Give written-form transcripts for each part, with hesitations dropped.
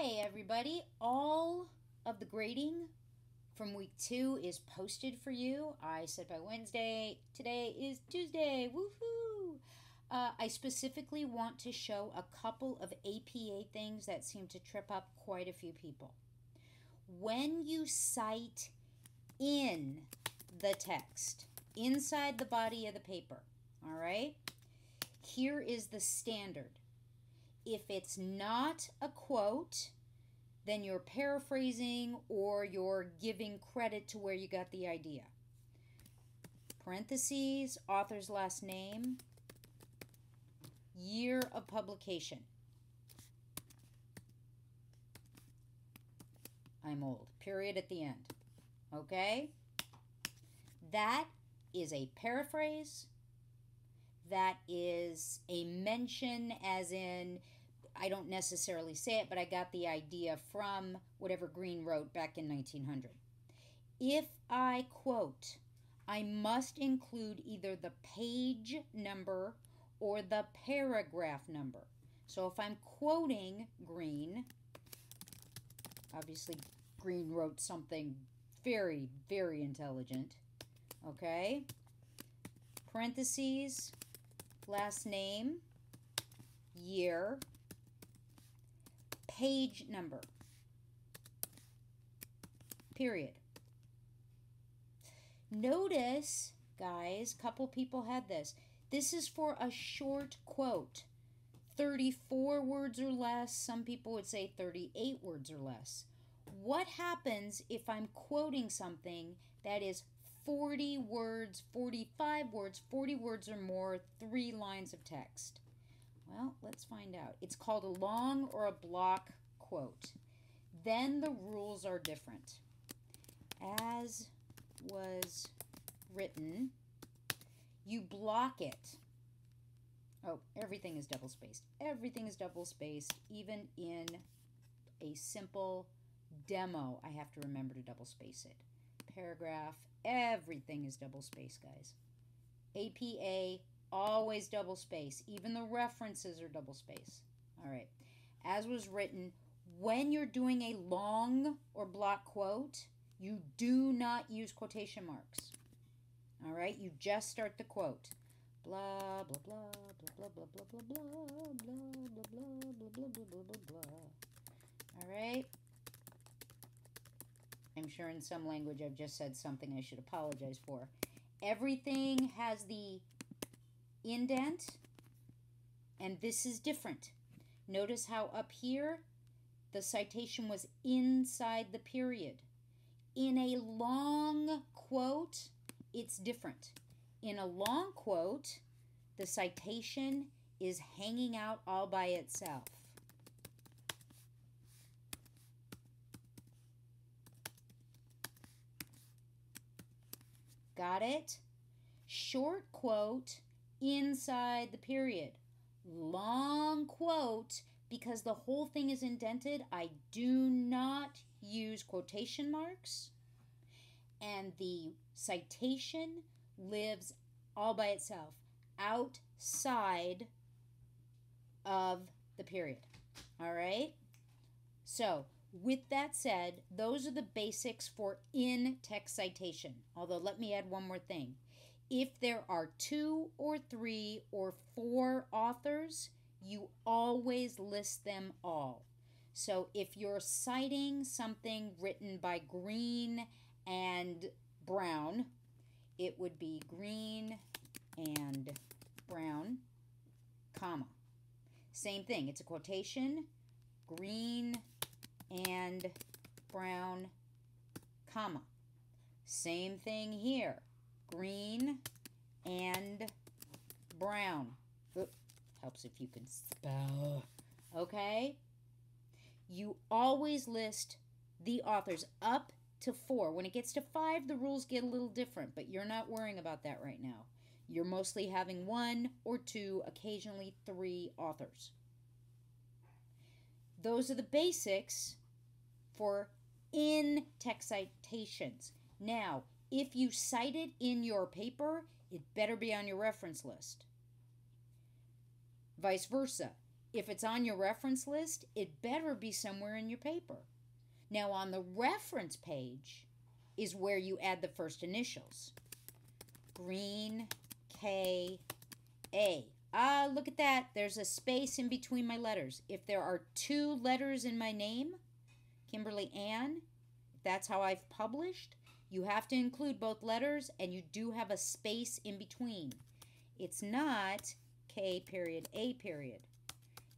Hey everybody, all of the grading from week 2 is posted for you. I said by Wednesday. Today is Tuesday. Woohoo! I specifically want to show a couple of APA things that seem to trip up quite a few people. When you cite in the text, inside the body of the paper, all right, here is the standard. If it's not a quote, then you're paraphrasing or you're giving credit to where you got the idea. Parentheses, author's last name, year of publication. I'm old. Period at the end. Okay? That is a paraphrase. That is a mention, as in, I don't necessarily say it, but I got the idea from whatever Green wrote back in 1900. If I quote, I must include either the page number or the paragraph number. So if I'm quoting Green, obviously Green wrote something very, very intelligent. Okay? Parentheses, last name, year, page number, period. Notice, guys, a couple people had this. This is for a short quote, 34 words or less. Some people would say 38 words or less. What happens if I'm quoting something that is 40 words, 45 words, 40 words or more, 3 lines of text? Well, let's find out. It's called a long or a block quote. Then the rules are different. As was written, you block it. Oh, everything is double-spaced. Everything is double-spaced. Even in a simple demo, I have to remember to double-space it. Paragraph, everything is double-spaced, guys. APA, always double-space. Even the references are double-spaced. All right. As was written, when you're doing a long or block quote, you do not use quotation marks. All right? You just start the quote. Blah, blah, blah, blah, blah, blah, blah, blah, blah, blah, blah, blah, blah, blah, blah, blah, blah. All right? I'm sure in some language I've just said something I should apologize for. Everything has the indent, and this is different. Notice how up here the citation was inside the period. In a long quote, it's different. In a long quote, the citation is hanging out all by itself. Got it? Short quote inside the period. Long quote, because the whole thing is indented, I do not use quotation marks, and the citation lives all by itself outside of the period. All right? So, with that said, those are the basics for in-text citation. Although, let me add one more thing. If there are 2 or 3 or 4 authors, you always list them all. So if you're citing something written by Green and Brown, it would be Green and Brown, comma. Same thing, it's a quotation, Green and Brown, comma. Same thing here, Green and Brown. Oop, helps if you can spell. Okay? You always list the authors up to 4. When it gets to 5, the rules get a little different, but you're not worrying about that right now. You're mostly having 1 or 2, occasionally 3 authors. Those are the basics for in-text citations. Now, if you cite it in your paper, it better be on your reference list. Vice versa. If it's on your reference list, it better be somewhere in your paper. Now, on the reference page is where you add the first initials. Green, K, A. Ah, look at that. There's a space in between my letters. If there are 2 letters in my name, Kimberly Ann, if that's how I've published, you have to include both letters, and you do have a space in between. It's not K period A period.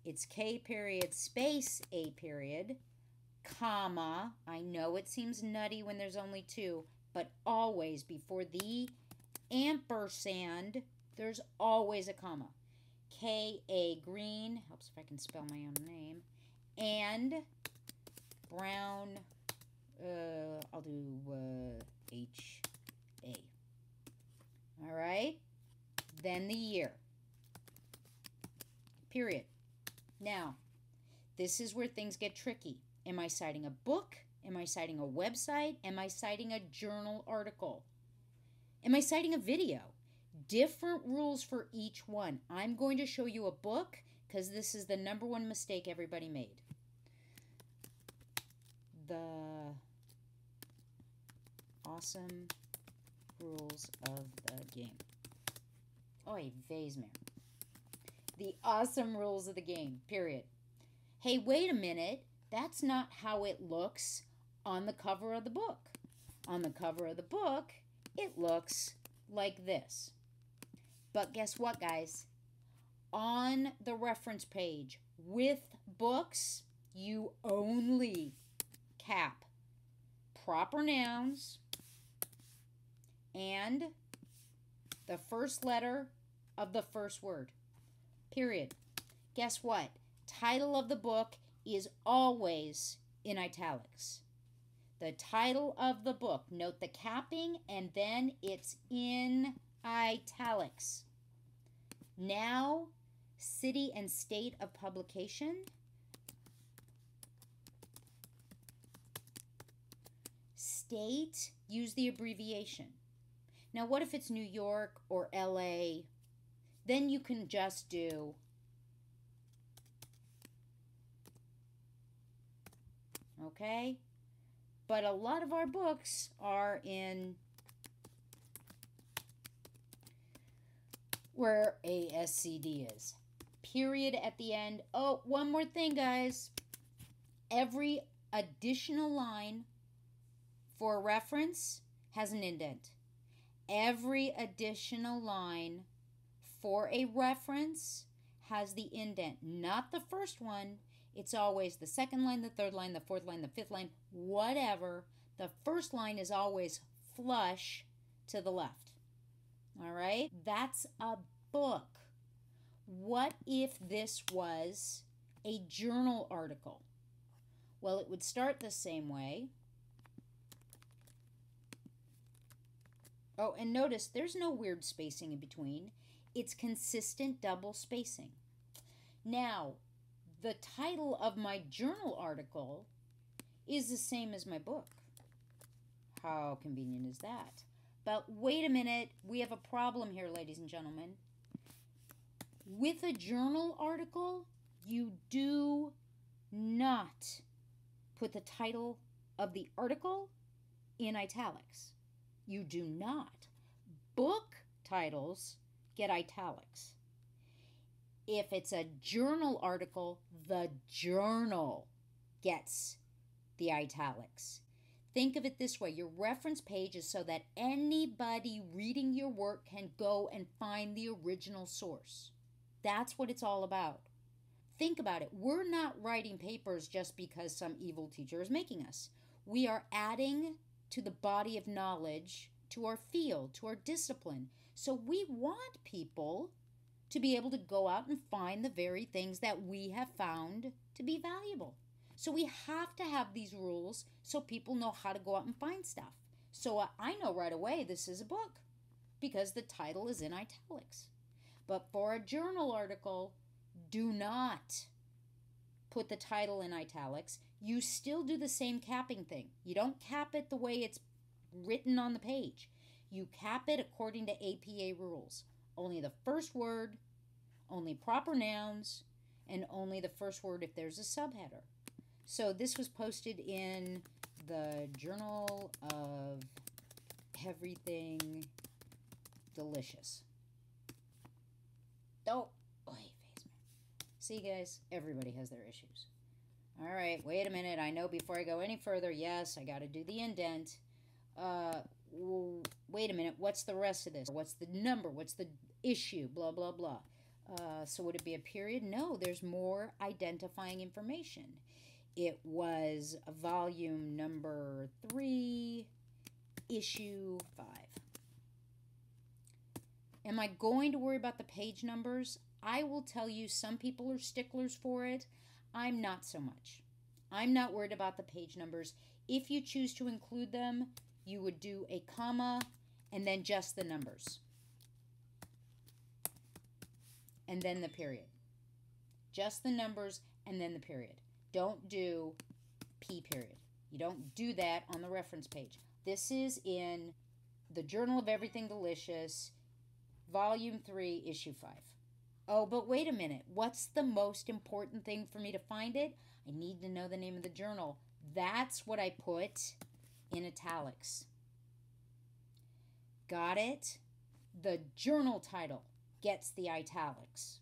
It's K period space A period, comma. I know it seems nutty when there's only 2, but always before the ampersand, there's always a comma. K-A green, helps if I can spell my own name, and brown, I'll do H-A. All right? Then the year. Period. Now, this is where things get tricky. Am I citing a book? Am I citing a website? Am I citing a journal article? Am I citing a video? Different rules for each one. I'm going to show you a book because this is the #1 mistake everybody made. The awesome rules of the game. Oy vey's mer. The awesome rules of the game, period. Hey, wait a minute. That's not how it looks on the cover of the book. On the cover of the book, it looks like this. But guess what, guys? On the reference page with books, you only cap proper nouns and the first letter of the first word. Period. Guess what? Title of the book is always in italics. The title of the book. Note the capping, and then it's in italics. Now, city and state of publication. State, use the abbreviation. Now, what if it's New York or LA? Then you can just do okay? But a lot of our books are in where ASCD is. Period at the end. Oh, one more thing, guys. Every additional line for reference has an indent. Every additional line for a reference has the indent. Not the first one. It's always the second line, the third line, the fourth line, the fifth line, whatever. The first line is always flush to the left. All right? That's a book. What if this was a journal article? Well, it would start the same way. Oh, and notice there's no weird spacing in between. It's consistent double spacing. Now, the title of my journal article is the same as my book. How convenient is that? But wait a minute, we have a problem here, ladies and gentlemen. With a journal article, you do not put the title of the article in italics. You do not. Book titles get italics. If it's a journal article, the journal gets the italics. Think of it this way. Your reference page is so that anybody reading your work can go and find the original source. That's what it's all about. Think about it. We're not writing papers just because some evil teacher is making us. We are adding to the body of knowledge, to our field, to our discipline. So we want people to be able to go out and find the very things that we have found to be valuable. So we have to have these rules so people know how to go out and find stuff. So I know right away this is a book because the title is in italics. But for a journal article, do not put the title in italics. You still do the same capping thing. You don't cap it the way it's written on the page. You cap it according to APA rules. Only the first word, only proper nouns, and only the first word if there's a subheader. So this was posted in the Journal of Everything Delicious. Oh, see, guys, everybody has their issues. All right, wait a minute. I know before I go any further, yes, I got to do the indent. Wait a minute. What's the rest of this? What's the number? What's the issue? Blah, blah, blah. So would it be a period? No, there's more identifying information. It was volume number 3, issue 5. Am I going to worry about the page numbers? I will tell you some people are sticklers for it. I'm not so much. I'm not worried about the page numbers. If you choose to include them, you would do a comma and then just the numbers. And then the period. Just the numbers and then the period. Don't do P period. You don't do that on the reference page. This is in the Journal of Everything Delicious, Volume 3, Issue 5. Oh, but wait a minute. What's the most important thing for me to find it? I need to know the name of the journal. That's what I put in italics. Got it? The journal title gets the italics.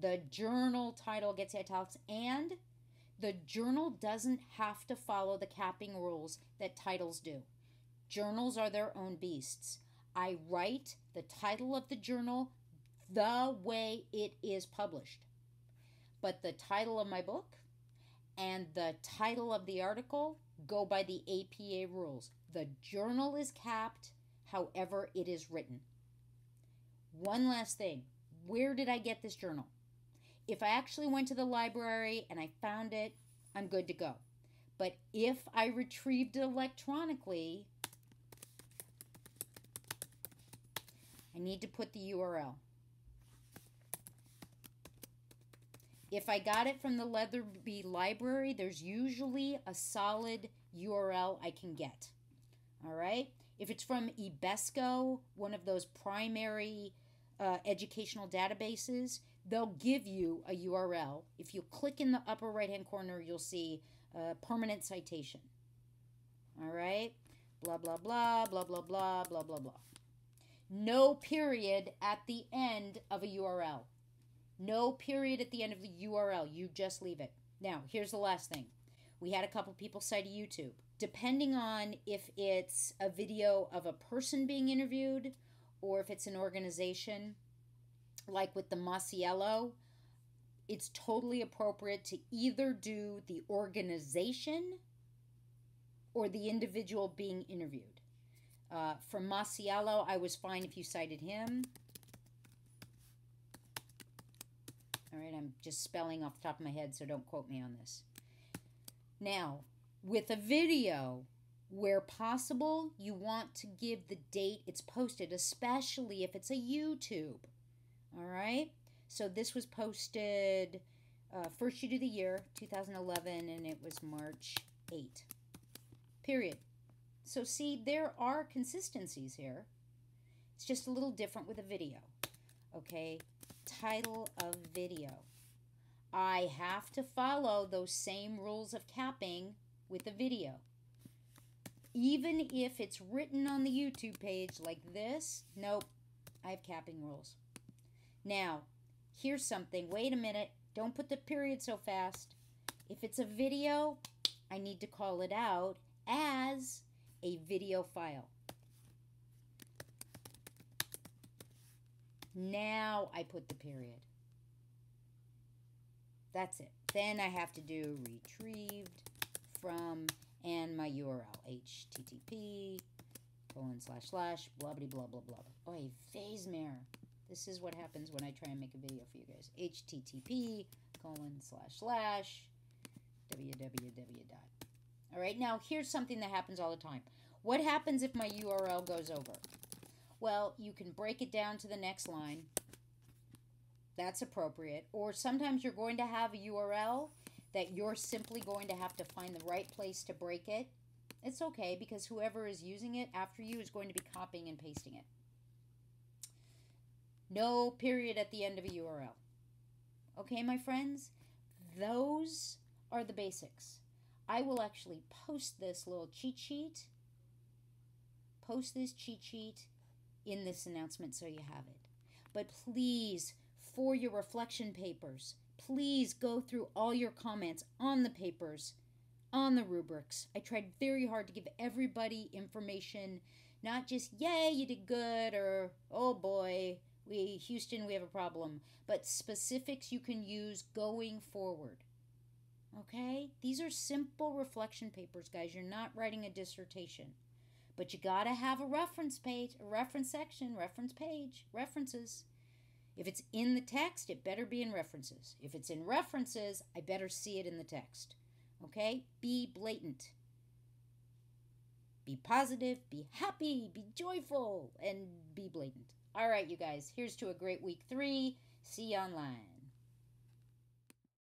The journal title gets the italics, and the journal doesn't have to follow the capping rules that titles do. Journals are their own beasts. I write the title of the journal the way it is published. But the title of my book and the title of the article go by the APA rules. The journal is capped however it is written. One last thing. Where did I get this journal? If I actually went to the library and I found it, I'm good to go. But if I retrieved it electronically, I need to put the URL. If I got it from the Leatherby Library, there's usually a solid URL I can get. All right? If it's from EBSCO, one of those primary educational databases, they'll give you a URL. If you click in the upper right-hand corner, you'll see permanent citation. All right? Blah, blah, blah, blah, blah, blah, blah, blah, blah. No period at the end of a URL. No period at the end of the URL. You just leave it. Now, here's the last thing. We had a couple people cite YouTube. Depending on if it's a video of a person being interviewed or if it's an organization, like with the Masiello, it's totally appropriate to either do the organization or the individual being interviewed. For Masiello, I was fine if you cited him. All right, I'm just spelling off the top of my head, so don't quote me on this. Now, with a video, where possible, you want to give the date it's posted, especially if it's a YouTube. All right? So this was posted, first shoot of the year, 2011, and it was March 8. Period. So see, there are consistencies here. It's just a little different with a video. Okay? Title of video. I have to follow those same rules of capping with a video. Even if it's written on the YouTube page like this, nope, I have capping rules. Now, here's something. Wait a minute. Don't put the period so fast. If it's a video, I need to call it out as a video file. Now I put the period. That's it. Then I have to do retrieved from and my URL, http:// blah blah blah blah blah. Oy vez This is what happens when I try and make a video for you guys. http:// www. All right, now here's something that happens all the time. What happens if my URL goes over? Well, you can break it down to the next line. That's appropriate. Or sometimes you're going to have a URL that you're simply going to have to find the right place to break it. It's okay, because whoever is using it after you is going to be copying and pasting it. No period at the end of a URL. Okay, my friends? Those are the basics. I will actually post this little cheat sheet, in this announcement so you have it. But please, for your reflection papers, please go through all your comments on the papers, on the rubrics. I tried very hard to give everybody information, not just, yay, you did good, or, oh boy, Houston, we have a problem, but specifics you can use going forward. Okay? These are simple reflection papers, guys. You're not writing a dissertation. But you gotta have a reference page, a reference section, reference page, references. If it's in the text, it better be in references. If it's in references, I better see it in the text. Okay? Be blatant. Be positive, be happy, be joyful, and be blatant. All right, you guys, here's to a great week 3. See you online.